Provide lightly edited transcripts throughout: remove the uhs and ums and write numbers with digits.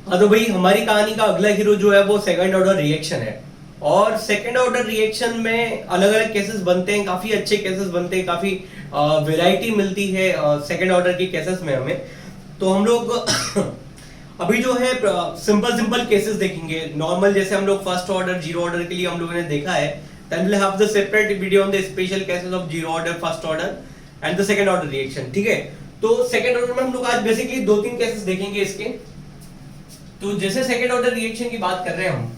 हाँ तो भाई हमारी कहानी का अगला हीरो जो है वो सेकंड ऑर्डर रिएक्शन है। और सेकंड ऑर्डर रिएक्शन में अलग अलग केसेस बनते हैं, काफी अच्छे केसेस बनते हैं, काफी वैरायटी मिलती है सेकंड ऑर्डर के केसेस में हमें। तो हम लोग अभी जो है सिंपल सिंपल केसेस देखेंगे, नॉर्मल जैसे हम लोग फर्स्ट ऑर्डर जीरो ऑर्डर के लिए हम लोगों ने देखा है। Then will have the separate video on the special cases of zero order, first order and the second order reaction. ठीक है, तो सेकंड ऑर्डर में हम लोग आज बेसिकली दो तीन केसेस देखेंगे इसके। तो जैसे सेकंड ऑर्डर रिएक्शन की बात कर रहे हैं हम,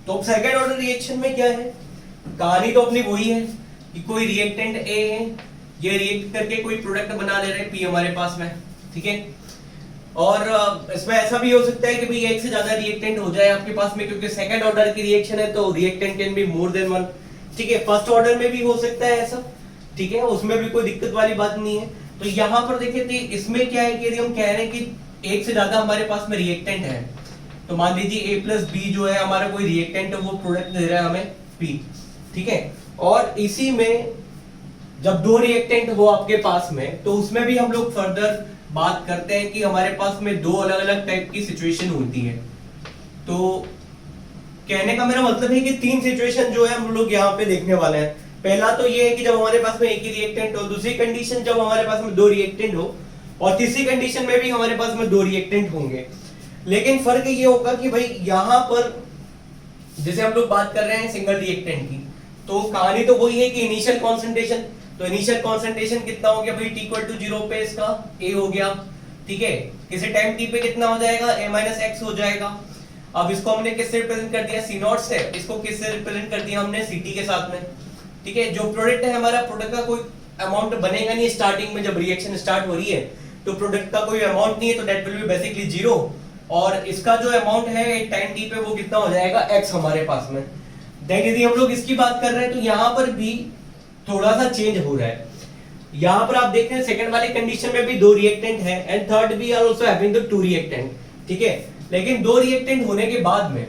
तो सेकंड ऑर्डर रिएक्शन में क्या है, कहानी तो अपनी वही है कि कोई रिएक्टेंट ए है, ये रिएक्ट करके कोई प्रोडक्ट बना ले रहे हैं पी हमारे पास में। ठीक है, और इसमें ऐसा भी हो सकता है कि भाई एक से ज्यादा रिएक्टेंट हो जाए आपके पास में, क्योंकि सेकंड ऑर्डर की रिएक्शन है तो reactant can be more than one. ठीक है, फर्स्ट ऑर्डर में भी हो सकता है ऐसा। ठीक है, उसमें भी कोई दिक्कत वाली बात नहीं है। तो यहाँ पर देखिए तो इसमें क्या है कि यदि हम कह रहे हैं कि एक से ज्यादा हमारे पास में रिएक्टेंट है, तो मान लीजिए ए प्लस बी जो है हमारा कोई रिएक्टेंट है, वो प्रोडक्ट दे रहा है हमें पी। ठीक है, और इसी में जब दो रिएक्टेंट हो आपके पास में, तो उसमें भी हम लोग फर्दर बात करते हैं कि हमारे पास में दो अलग अलग टाइप की सिचुएशन होती है। तो कहने का मेरा मतलब है कि तीन सिचुएशन जो है हम लोग यहाँ पे देखने वाले हैं। पहला तो ये है कि जब हमारे पास में एक ही रिएक्टेंट हो, दूसरी कंडीशन जब हमारे पास में दो रिएक्टेंट हो, और तीसरी कंडीशन में भी हमारे पास में दो रिएक्टेंट होंगे। लेकिन फर्क ये होगा कि भाई यहाँ पर जैसे हम लोग बात कर रहे हैं सिंगल रिएक्टेंट की, तो कहानी तो वही है कि इनिशियल कॉन्सेंट्रेशन, तो इनिशियल कॉन्सेंट्रेशन कितना हो गया भाई, टी इक्वल टू 0 पे इसका ए हो गया। ठीक है, किसी टाइम टी पे कितना हो जाएगा, ए माइनस एक्स हो जाएगा। अब इसको हमने किससे रिप्रेजेंट कर दिया, सी नॉट से, इसको किससे रिप्रेजेंट कर दिया हमने, सी टी के साथ में। ठीक है, जो प्रोडक्ट है हमारा, प्रोडक्ट का कोई अमाउंट बनेगा नहीं स्टार्टिंग में, जब रिएक्शन स्टार्ट हो रही है तो प्रोडक्ट का कोई अमाउंट नहीं है, तो that will B basically zero. और इसका जो अमाउंट है टाइम टी पे वो कितना हो जाएगा, एक्स हमारे पास में। देन यदि हम लोग इसकी बात कर रहे हैं तो यहाँ पर भी थोड़ा सा चेंज हो रहा है। यहाँ पर आप देख रहे हैं सेकंड वाली कंडीशन में भी दो रिएक्टेंट है, and third we are also having the two reactant. ठीक है, लेकिन दो रिएक्टेंट होने के बाद में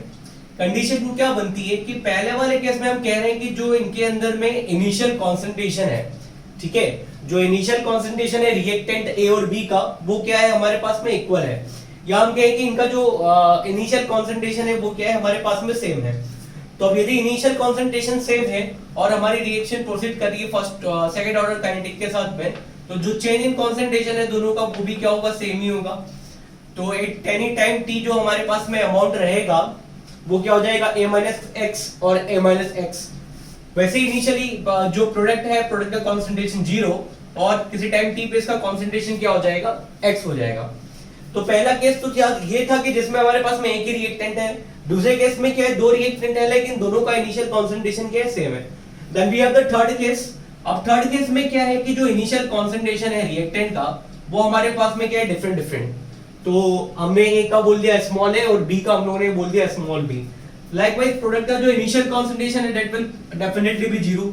कंडीशन क्या बनती है कि पहले वाले केस में हम कह रहे हैं कि जो इनके अंदर में इनिशियल कॉन्सेंट्रेशन है, ठीक है, जो इनिशियल कॉन्सेंट्रेशन है रिएक्टेंट ए और बी का, वो क्या है हमारे पास में इक्वल है। या हम कहें कि इनका जो इनिशियल कॉन्सेंट्रेशन है वो क्या है हमारे पास में सेम है। तो अब यदि इनिशियल कॉन्सेंट्रेशन सेम है और हमारी रिएक्शन प्रोसीड कर रही है फर्स्ट सेकंड ऑर्डर काइनेटिक के साथ में, तो जो चेंज इन कॉन्सेंट्रेशन है दोनों का वो भी क्या होगा, सेम ही होगा। तो एनी टाइम टी जो हमारे पास में अमाउंट रहेगा वो क्या हो जाएगा, a माइनस एक्स और a माइनस एक्स। वैसे इनिशियली जो प्रोडक्ट है, प्रोडक्ट का कॉन्सेंट्रेशन जीरो, और किसी टाइम t पे इसका कॉन्सेंट्रेशन क्या हो जाएगा, x हो जाएगा। तो पहला केस तो क्या ये था कि जिसमें हमारे पास में एक ही रिएक्टेंट है। दूसरे केस में क्या है, दो रिएक्टेंट है लेकिन दोनों का इनिशियल कॉन्सेंट्रेशन क्या है, सेम है। Then we have the third case. अब थर्ड केस में क्या है कि जो इनिशियल कॉन्सेंट्रेशन है रिएक्टेंट का, वो हमारे पास में क्या है, डिफरेंट डिफरेंट। तो हमने ए का बोल दिया स्मॉल ए और बी का हम लोगों ने बोल दिया स्मॉल बी। लाइकवाइज प्रोडक्ट का जो इनिशियल कॉन्सेंट्रेशन है that will definitely be zero.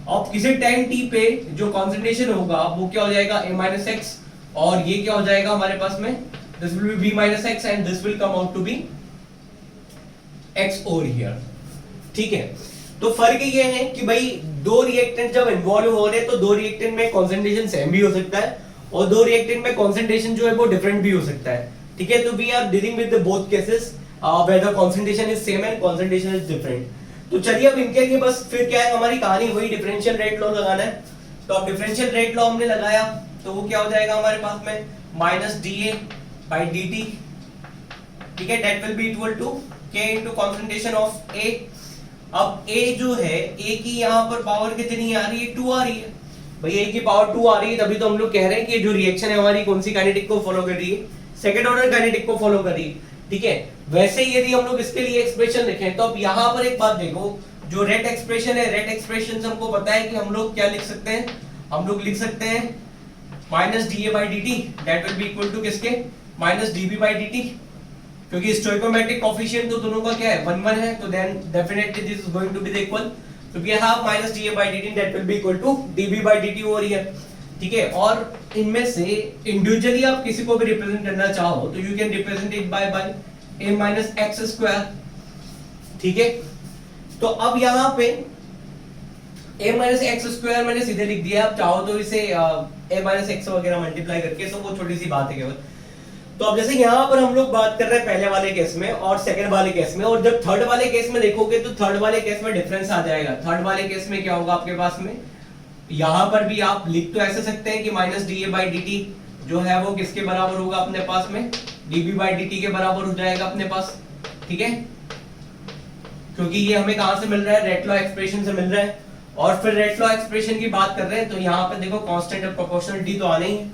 अब किसी टाइम टी पे जो कॉन्सेंट्रेशन होगा वो क्या हो जाएगा, a माइनस एक्स, और ये क्या हो जाएगा हमारे पास में, this will be b minus x and this will come out to be x over here. ठीक है, तो फर्क ये है कि भाई दो रिएक्टेंट जब इन्वॉल्व हो रहे हैं तो दो रिएक्टेंट में कॉन्सेंट्रेशन सेम भी हो सकता है और दो रिएक्टेंट में कॉन्सेंट्रेशन जो है वो डिफरेंट भी हो सकता है। ठीक है, तो we are dealing with both cases where the concentration is same and concentration is different. तो चलिए अब इनके लिए बस फिर क्या है, हमारी कहानी वही डिफरेंशियल रेट लॉ लगाना है। तो अब डिफरेंशियल रेट लॉ हमने लगाया तो वो क्या हो जाएगा हमारे पास में, minus D A by D t. ठीक है, that will be equal to k into concentration of A. अब ए जो है, ए की यहाँ पर पावर कितनी आ रही है, 2 आ रही है। भाई ए की पावर 2 आ रही है, तभी तो हम लोग कह रहे हैं कि जो रिएक्शन है हमारी कौन सी काइनेटिक को फॉलो कर रही है, सेकंड ऑर्डर काइनेटिक को फॉलो कर रही है। ठीक है, वैसे ही यदि हम लोग इसके लिए एक्सप्रेशन लिखें तो अब यहाँ पर एक बात देखो, जो रेट एक्सप्रेशन है, रेट एक्सप्रेशन से हमको पता है कि हम लोग क्या लिख सकते हैं, हम लोग लिख सकते हैं minus D A by D T, that will be equal to किसके, minus D B by D T, क्योंकि स्टोइकोमेट्रिक कोएफिशिएंट तो दोनों का क्या है, 1 1 है, तो then definitely this is going to be the equal. तो we have minus D A by D T that will be equal to D B by D T over here. ठीक है, और इनमें से इंडिविजुअली आप किसी को भी रिप्रेजेंट करना चाहो तो you can represent it by a minus x square. ठीक है, तो अब यहाँ पे a माइनस एक्स स्क्वायर मैंने सीधे लिख दिया, आप चाहो तो इसे a माइनस एक्स वगैरह मल्टीप्लाई करके, तो वो छोटी सी बात है केवल। तो अब जैसे यहाँ पर हम लोग बात कर रहे हैं पहले वाले केस में और सेकंड वाले केस में, और जब थर्ड वाले केस में देखोगे तो थर्ड वाले केस में डिफरेंस आ जाएगा। थर्ड वाले केस में क्या होगा आपके पास में, यहाँ पर भी आप लिख तो ऐसे सकते हैं कि minus D A by D T जो है वो किसके बराबर होगा अपने पास में, डीबी बाई डी टी के बराबर हो जाएगा अपने पास, ठीक है, क्योंकि ये हमें कहां से मिल रहा है, रेट लॉ एक्सप्रेशन से मिल रहा है। और फिर रेट लॉ एक्सप्रेशन की बात कर रहे हैं तो यहाँ पे देखो कांस्टेंट ऑफ प्रोपोर्शनलिटी तो आना ही है,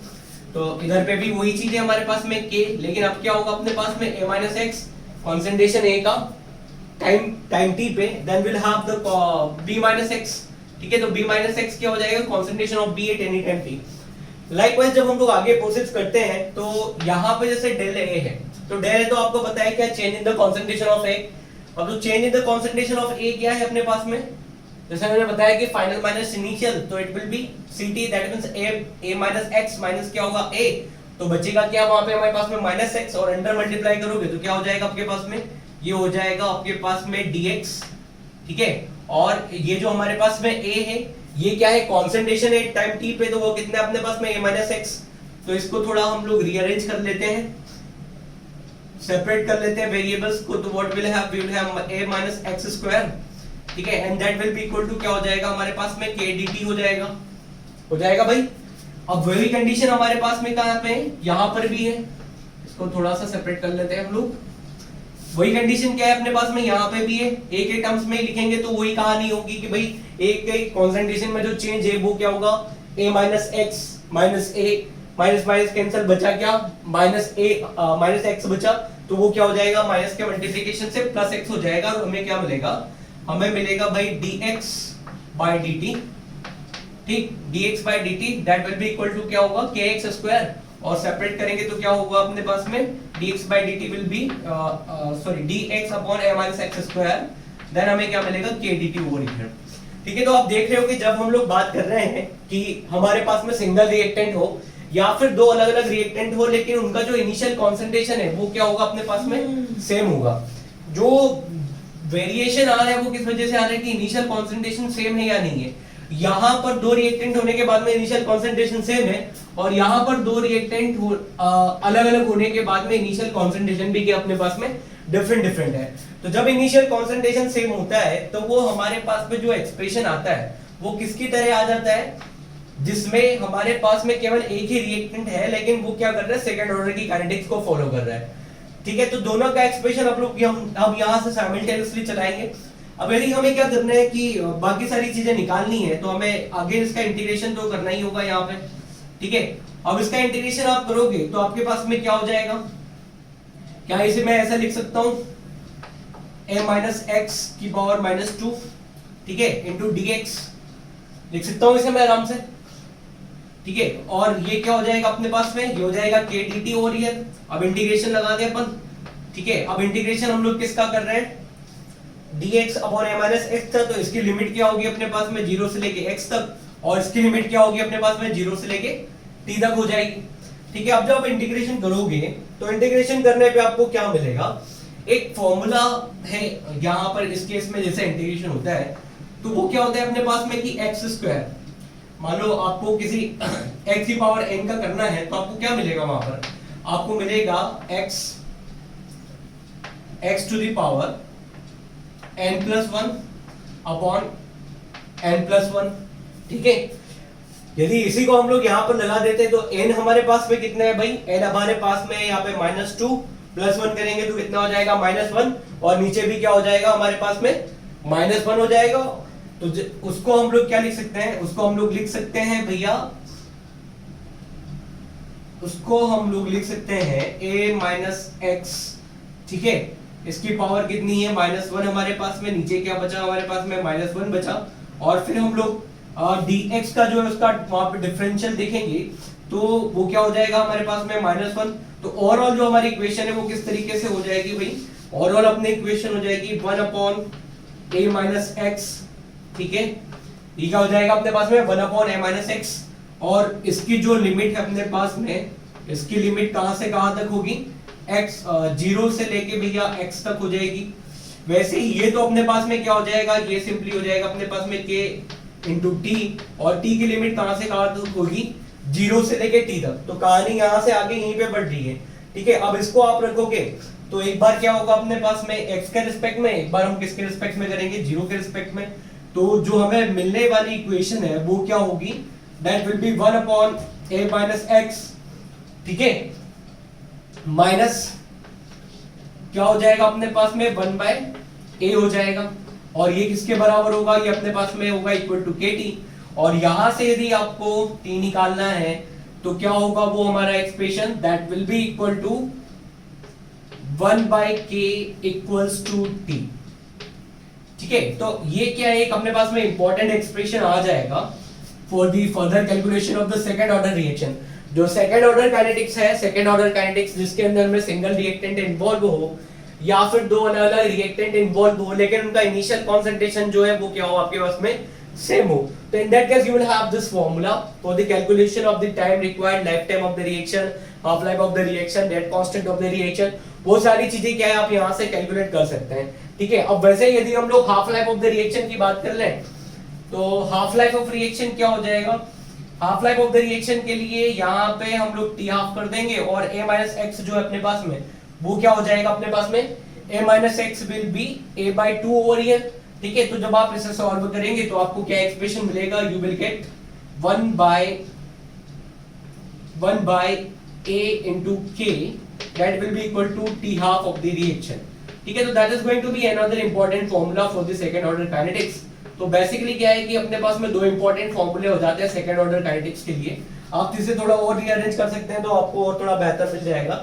तो इधर पे भी वही चीज है हमारे पास में k, लेकिन अब क्या होगा अपने पास में a minus x concentration a का टाइम t पे, then will have the b minus x, ठीक है, तो b माइनस एक्स क्या हो जाएगा, concentration of b at any time t। Likewise जब हम लोग आगे प्रोसेस करते हैं तो यहाँ पे जैसे डेल a है, तो डेल a तो आपको पता है क्या, change in the concentration of a। अब तो change in the concentration of a क्या है अपने पास में, जैसे मैंने बताया कि फाइनल माइनस इनिशियल, तो it will be ct, that means a minus x minus क्या होगा a, तो बचेगा क्या वहां पे हमारे पास में माइनस x, और अंडर मल्टीप्लाई करोगे तो क्या हो जाएगा आपके पास में, ये हो जाएगा आपके पास में dx, ठीक है। और ये जो हमारे पास में a है, ये क्या है, कॉन्सेंट्रेशन है टाइम t पे, तो वो कितना अपने पास में a माइनस x, तो इसको थोड़ा हम लोग रीअरेंज कर लेते हैं, सेपरेट कर लेते हैं वेरिएबल्स को, तो what will have, we will have a minus x square, ठीक है, and that will be equal to क्या हो जाएगा हमारे पास में k dt हो जाएगा भाई। अब वही कंडीशन हमारे पास में कहां पे है, यहां पर भी है, इसको थोड़ा सा सेपरेट कर लेते हैं हम लोग। वही कंडीशन क्या है अपने पास में, यहाँ पे भी है, a के टर्म्स में ही लिखेंगे तो वही कहानी होगी कि भाई a के कॉन्सेंट्रेशन में जो चेंज है वो क्या होगा, a minus x minus a, minus minus cancel, बचा क्या, माइनस a माइनस x बचा, तो वो क्या हो जाएगा, माइनस के मल्टीप्लिकेशन से प्लस x हो जाएगा, और हमें क्या मिलेगा, हमें मिलेगा भाई dx by dt, ठीक, dx by dt that will be equal to क्या होगा, kx स्क्वायर, और सेपरेट करेंगे तो क्या होगा अपने पास में, dx by dt will be sorry dx upon a minus x square, देन हमें क्या मिलेगा, k dt ओवर हियर, ठीक है। तो आप देख रहे हो कि जब हम लोग बात कर रहे हैं कि हमारे पास में सिंगल रिएक्टेंट हो या फिर दो अलग अलग रिएक्टेंट हो, लेकिन उनका जो इनिशियल कॉन्सेंट्रेशन है वो क्या होगा अपने पास में, सेम होगा। जो वेरिएशन आ रहा है वो किस वजह से आ रहा है कि इनिशियल कॉन्सेंट्रेशन सेम है या नहीं है। यहाँ पर दो रिएक्टेंट होने के बाद में इनिशियल कॉन्सेंट्रेशन सेम है, और यहाँ पर दो रिएक्टेंट अलग अलग होने के बाद में इनिशियल कॉन्सेंट्रेशन भी क्या अपने पास में डिफरेंट है। तो जब इनिशियल कॉन्सेंट्रेशन सेम होता है तो वो हमारे पास में जो एक्सप्रेशन आता है वो किसकी तरह आ जाता है, जिसमें हमारे पास में केवल एक ही रिएक्टेंट है, लेकिन वो क्या कर रहा है, सेकंड ऑर्डर की काइनेटिक्स को फॉलो कर रहा है, ठीक है। तो दोनों का एक्सप्रेशन आप लोग अब यहाँ से साइमल्टेनियसली चलाएंगे। अब यदि हमें क्या करना है कि बाकी सारी चीजें निकालनी है, तो हमें आगे इसका इंटीग्रेशन तो करना ही होगा यहाँ पे, ठीक है। अब इसका इंटीग्रेशन आप करोगे तो आपके पास में क्या हो जाएगा, क्या इसे मैं ऐसा लिख सकता हूं, a माइनस एक्स की पावर माइनस 2, ठीक है, इंटू dx लिख सकता हूं इसे मैं आराम से, ठीक है। और ये क्या हो जाएगा अपने पास में, ये हो जाएगा k dt ओवर हियर। अब इंटीग्रेशन लगा दे अपन, ठीक है। अब इंटीग्रेशन हम लोग किसका कर रहे हैं, dx upon a minus x था, तो इसकी लिमिट क्या होगी अपने पास में 0 से लेके x तक, और इसकी लिमिट क्या होगी अपने पास में 0 से लेके t तक हो जाएगी, ठीक है। अब जब आप इंटीग्रेशन करोगे तो इंटीग्रेशन करने पे आपको क्या मिलेगा, एक फॉर्मूला है यहाँ पर इस केस में, जैसे इंटीग्रेशन होता है तो वो क्या होता है अपने पास में कि x स्क्वायर, मान लो आपको किसी x की पावर n का करना है तो आपको क्या मिलेगा, वहां पर आपको मिलेगा x to the power n plus 1 upon n plus 1, ठीक है। यदि इसी को हम लोग यहाँ पर लगा देते तो n हमारे पास में कितना है भाई, n हमारे पास में यहाँ पे माइनस 2 प्लस 1 करेंगे तो कितना हो जाएगा, माइनस 1, और नीचे भी क्या हो जाएगा हमारे पास में माइनस 1 हो जाएगा। तो उसको हम लोग क्या लिख सकते हैं, उसको हम लोग लिख सकते हैं भैया, उसको हम लोग लिख सकते हैं a माइनस एक्स, ठीक है। इसकी पावर कितनी है, माइनस 1 हमारे पास में, नीचे क्या बचा हमारे पास में माइनस 1 बचा, और फिर हम लोग dx का जो है उसका वहां पे डिफरेंशियल देखेंगे तो वो क्या हो जाएगा हमारे पास में माइनस 1। तो ओवरऑल जो हमारी इक्वेशन है वो किस तरीके से हो जाएगी भाई, ओवरऑल अपनी इक्वेशन हो जाएगी 1 अपॉन a माइनस एक्स, ठीक है। ये क्या हो जाएगा अपने पास में 1 अपॉन a माइनस एक्स, और इसकी जो लिमिट है अपने पास में, इसकी लिमिट कहां से कहां तक होगी, x 0 से लेके भैया x तक हो जाएगी। वैसे ही ये तो अपने पास में क्या हो जाएगा, ये सिंपली हो जाएगा अपने पास में k इंटू टी, और टी की लिमिट कहां से कहां तक होगी, 0 से लेके टी तक। तो कहानी यहां से आगे यहीं पे बढ़ रही है, ठीक है। अब इसको आप रखोगे तो एक बार क्या होगा अपने पास में x के रिस्पेक्ट में, एक बार हम किसके रिस्पेक्ट में करेंगे, 0 के रिस्पेक्ट में। तो जो हमें मिलने वाली इक्वेशन है वो क्या होगी, that will B 1 upon a minus x, ठीक है, माइनस क्या हो जाएगा अपने पास में 1 बाय a हो जाएगा, और ये किसके बराबर होगा, ये अपने पास में होगा इक्वल टू kt। और यहां से यदि आपको t निकालना है तो क्या होगा वो हमारा expression, that will be equal to 1 by k equals to t, ठीक है। तो ये क्या है, एक अपने पास में इंपॉर्टेंट एक्सप्रेशन आ जाएगा for the further calculation of the second order reaction. जो सेकंड ऑर्डर काइनेटिक्स है, सेकंड ऑर्डर काइनेटिक्स जिसके अंदर में सिंगल रिएक्टेंट इन्वॉल्व हो या फिर दो अलग अलग रिएक्टेंट इन्वॉल्व हो, लेकिन उनका इनिशियल कॉन्सेंट्रेशन जो है वो क्या हो आपके पास में सेम हो, तो in that case you will have this formula for the calculation of the time required, life time of the reaction, half life of the reaction, dead constant of the reaction, वो सारी चीजें क्या है आप यहां से कैलकुलेट कर सकते हैं, ठीक है। अब वैसे यदि हम लोग half life of the reaction की बात कर लें तो हाफ लाइफ ऑफ रिएक्शन क्या हो जाएगा, half life of the reaction के लिए यहाँ पे हम लोग टी हाफ कर देंगे, और a माइनस एक्स जो है अपने पास में वो क्या हो जाएगा अपने पास में, a minus x will be a by 2 over here, ठीक है। तो जब आप इसे सॉल्व करेंगे तो आपको क्या एक्सप्रेशन मिलेगा, you will get 1 by a into k that will be equal to t half of the reaction, ठीक है। तो that is going to be another important formula for the second order kinetics. तो basically क्या है कि अपने पास में दो इंपॉर्टेंट फार्मूले हो जाते हैं सेकंड ऑर्डर काइनेटिक्स के लिए। आप इसे थोड़ा और रीअरेंज कर सकते हैं तो आपको और थोड़ा बेहतर मिल जाएगा,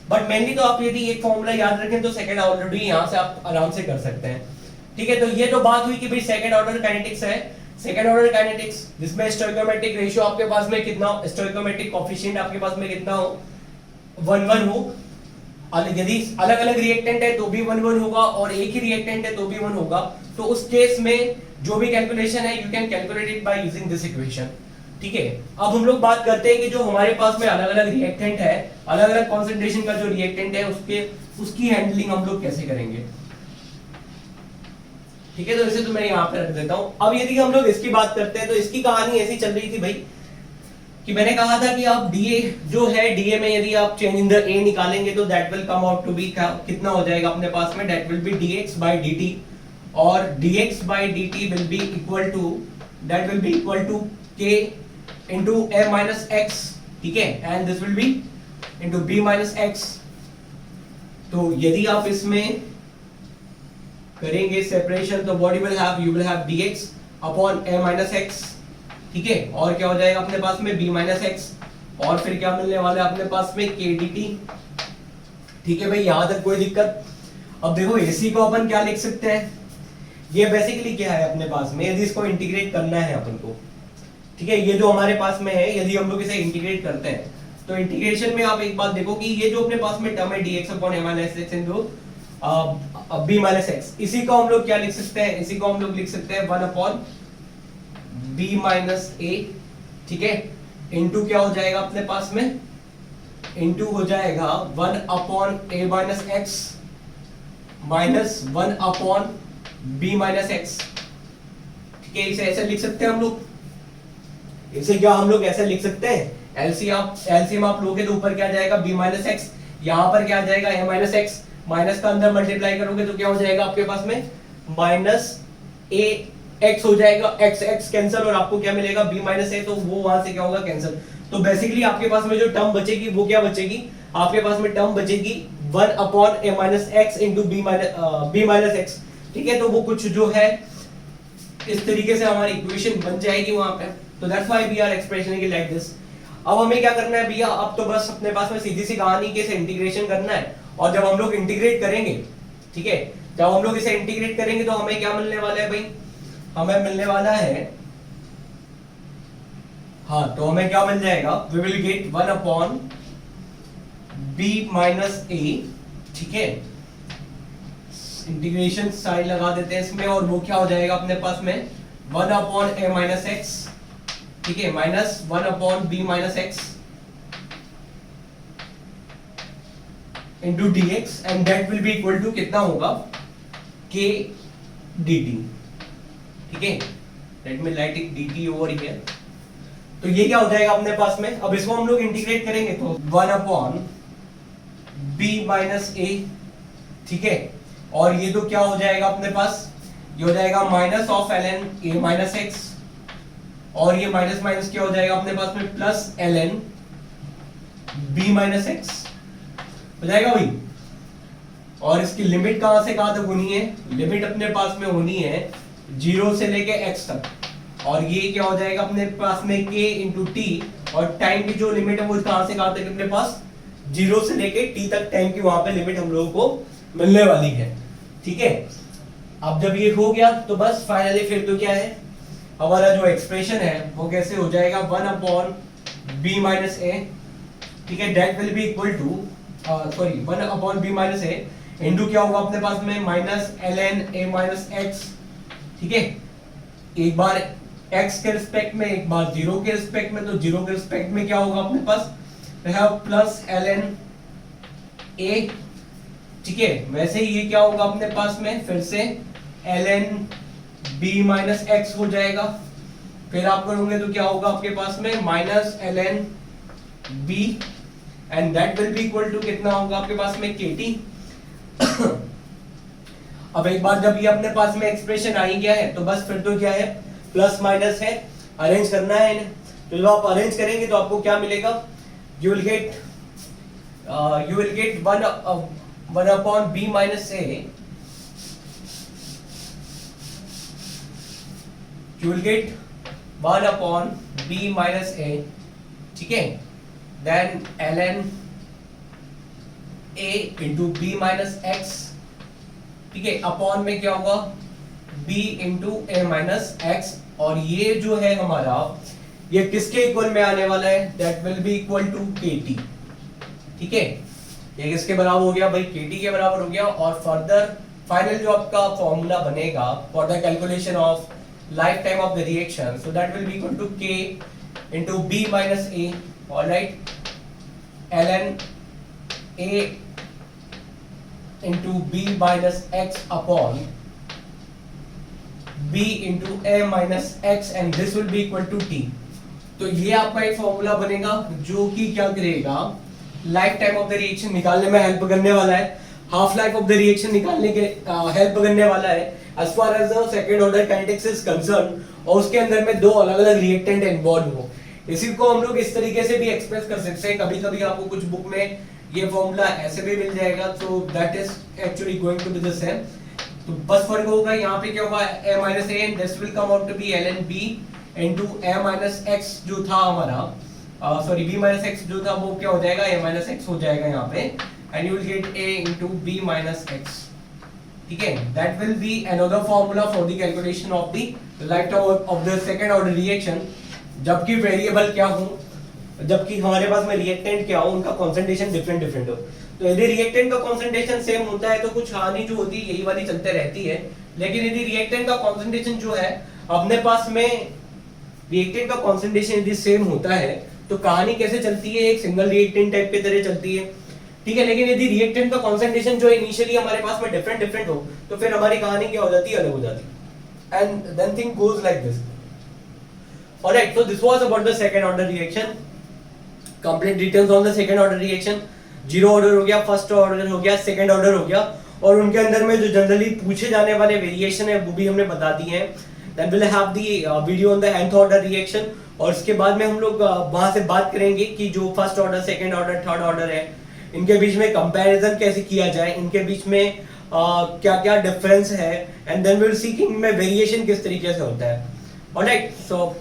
बट मेनली तो आप यदि एक फार्मूला याद रखें तो सेकंड ऑर्डर भी यहां से आप आराम से कर सकते हैं, ठीक है। तो ये तो बात हुई कि भाई सेकंड ऑर्डर काइनेटिक्स है, सेकंड ऑर्डर काइनेटिक्स जिसमें स्टोइकोमेट्रिक रेशियो आपके पास में कितना, स्टोइकोमेट्रिक कोएफिशिएंट आपके पास में कितना हो, 1 हो। यदि अलग अलग रिएक्टेंट है तो भी 1 होगा, और एक ही रिएक्टेंट है तो भी 1 होगा। तो उस केस में जो भी कैलकुलेशन है you can calculate it by using this equation, ठीक है। अब हम लोग बात करते हैं कि जो हमारे पास में अलग अलग रिएक्टेंट है, अलग अलग कॉन्सेंट्रेशन का जो रिएक्टेंट है उसकी हैंडलिंग हम लोग कैसे करेंगे, ठीक है। तो इसे तो मैं यहाँ पे रख देता हूँ। अब यदि हम लोग इसकी बात करते हैं तो इसकी कहानी ऐसी चल रही थी भाई कि मैंने कहा था कि आप डीए जो है, डीए में यदि आप चेंज इन द ए निकालेंगे तो that will come out to be कितना हो जाएगा अपने पास में, that will be dx by dt, और dx by dt will be equal to, that will be equal to k into a minus x, ठीक है, and this will be into b minus x। तो यदि आप इसमें करेंगे separation तो what you will have, you will have dx upon a minus x, ठीक है, और क्या हो जाएगा अपने पास में b minus x, और फिर क्या मिलने वाला है अपने पास में k dt, ठीक है भाई, यहां तक कोई दिक्कत। अब देखो AC को अपन क्या लिख सकते हैं, ये बेसिकली क्या है अपने पास में, यदि इसको इंटीग्रेट करना है अपन को, ठीक है, ये जो हमारे पास में है यदि हम लोग इसे इंटीग्रेट करते हैं तो इंटीग्रेशन में आप एक बात देखो कि ये जो अपने पास में टर्म है dx upon a minus x into b minus x, इसी को हम लोग क्या लिख सकते हैं, इसी को हम लोग लिख सकते हैं 1 upon b minus a, ठीक है, इनटू क्या हो जाएगा अपने पास में, इनटू हो जाएगा 1 upon a minus x minus 1 upon b minus x, ठीक है। इसे ऐसे लिख सकते हैं हम लोग, इसे क्या हम लोग ऐसे लिख सकते हैं, एलसीएम आप लोगे तो ऊपर क्या आ जाएगा b minus x, यहाँ पर क्या आ जाएगा a minus x, माइनस का अंदर मल्टीप्लाई करोगे तो क्या हो जाएगा आपके पास में माइनस a x हो जाएगा, x x कैंसिल, और आपको क्या मिलेगा b minus a, तो वो वहां से क्या होगा कैंसिल। तो बेसिकली आपके पास में जो टर्म बचेगी वो क्या बचेगी, आपके पास में टर्म बचेगी 1 upon a minus x into b minus x, ठीक है। तो वो कुछ जो है इस तरीके से हमारी इक्वेशन बन जाएगी वहां पे। तो that's why we are expressing it like this. अब हमें क्या करना है भैया, अब तो बस अपने पास में सीधी सी कहानी के इसे इंटीग्रेशन करना है, और जब हम लोग इंटीग्रेट करेंगे, ठीक है, जब हम लोग इसे इंटीग्रेट करेंगे तो हमें क्या मिलने वाला है भाई, हमें मिलने वाला है, हाँ, तो हमें क्या मिल जाएगा, we will get 1 upon b minus a, ठीक है, इंटीग्रेशन साइड लगा देते हैं इसमें, और वो क्या हो जाएगा अपने पास में 1 upon a minus x, ठीक है, minus 1 upon b minus x into dx, and that will be equal to कितना होगा k dt, ठीक है। Let me right it dt over here. तो ये क्या हो जाएगा अपने पास में, अब इसको हम लोग इंटीग्रेट करेंगे तो 1 अपॉन b माइनस a, ठीक है। और ये तो क्या हो जाएगा अपने पास, ये हो जाएगा minus of ln a minus x, और ये माइनस माइनस क्या हो जाएगा अपने पास में plus ln b minus x हो जाएगा भाई। और इसकी लिमिट कहां से कहां तक होनी है, लिमिट अपने पास में होनी है 0 से लेके x तक, और ये क्या हो जाएगा अपने पास में k इंटू टी, और टाइम की जो लिमिट है वो कहां से कहां तक अपने पास 0 से लेके t तक टाइम की वहां पे लिमिट हम लोगों को मिलने वाली है, ठीक है। अब जब ये हो गया तो बस फाइनली फिर तो क्या है हमारा जो एक्सप्रेशन है वो कैसे हो जाएगा 1 अपॉन b माइनस a, ठीक है, that will be equal to sorry 1 upon b minus a into क्या होगा अपने पास में minus ln a minus x, ठीक है। एक बार x के रिस्पेक्ट में, एक बार 0 के रिस्पेक्ट में, तो 0 के रिस्पेक्ट में क्या होगा अपने पास प्लस ln a, ठीक है। वैसे ही ये क्या होगा अपने पास में फिर से ln b माइनस x हो जाएगा, फिर आप करोगे तो क्या होगा आपके पास में minus ln b, and that will be equal to कितना होगा आपके पास में kt। अब एक बार जब ये अपने पास में एक्सप्रेशन आ ही गया है तो बस फिर तो क्या है प्लस माइनस है, अरेंज करना है इन्हें। तो जब आप अरेंज करेंगे तो आपको क्या मिलेगा, you will get 1 upon b minus a, you will get 1 upon b minus a, ठीक है, then ln a into b minus x, ठीक है, अपॉन में क्या होगा b into a minus x, और ये जो है हमारा ये किसके इक्वल में आने वाला है, that will be equal to kt, ठीक है। ये किसके बराबर हो गया भाई, kt के बराबर हो गया। और फर्दर फाइनल जो आपका फॉर्मूला बनेगा for the calculation of lifetime of the reaction, so that will be equal to k into b minus a, all right, ln a into b minus x upon b into a minus x, and this will be equal to t। तो ये आपका एक formula बनेगा जो कि क्या करेगा life time of the reaction निकालने में हेल्प करने वाला है, half life of the reaction निकालने के हेल्प करने वाला है as far as the second order kinetics is concerned, और उसके अंदर में दो अलग अलग रिएक्टेंट इन्वॉल्व हो। इसी को हम लोग इस तरीके से भी एक्सप्रेस कर सकते हैं, कभी कभी आपको कुछ बुक में ये फॉर्मूला ऐसे भी मिल जाएगा, तो that is actually going to be the same. तो बस फर्क होगा यहाँ पे क्या होगा a minus a, and this will come out to be ln b into a minus x जो था हमारा सॉरी b minus x जो था वो क्या हो जाएगा a minus x हो जाएगा यहाँ पे, and you will get a into b minus x, ठीक है। That will be another formula for the calculation of the life time of the second order reaction, जबकि वेरिएबल क्या हो, जबकि हमारे पास में रिएक्टेंट क्या हो, उनका कंसंट्रेशन डिफरेंट डिफरेंट हो। तो यदि रिएक्टेंट का कंसंट्रेशन सेम होता है तो कुछ कहानी जो होती है यही वाली चलते रहती है, लेकिन यदि रिएक्टेंट का कंसंट्रेशन जो है अपने पास में रिएक्टेंट का कंसंट्रेशन यदि सेम होता है तो कहानी कैसे चलती है, एक सिंगल रिएक्टेंट टाइप की तरह चलती है, ठीक है। लेकिन यदि रिएक्टेंट का कंसंट्रेशन जो इनिशियली हमारे पास में डिफरेंट डिफरेंट हो तो फिर हमारी कहानी क्या हो जाती है, अलग हो जाती है, and then thing goes like this. Alright, so this was about the second order reaction, complete details on the second order reaction. Zero order हो गया, फर्स्ट ऑर्डर हो गया, सेकंड ऑर्डर हो गया, और उनके अंदर में जो जनरली पूछे जाने वाले वेरिएशन है वो भी हमने बता दिए हैं। Then will have the video on the nth order reaction, और इसके बाद में हम लोग वहां से बात करेंगे कि जो first order, second order, third order है इनके बीच में कंपैरिजन कैसे किया जाए, इनके बीच में क्या क्या डिफरेंस है, एंड देन विल सी कि इनमें वेरिएशन किस तरीके से होता है। ऑलराइट, सो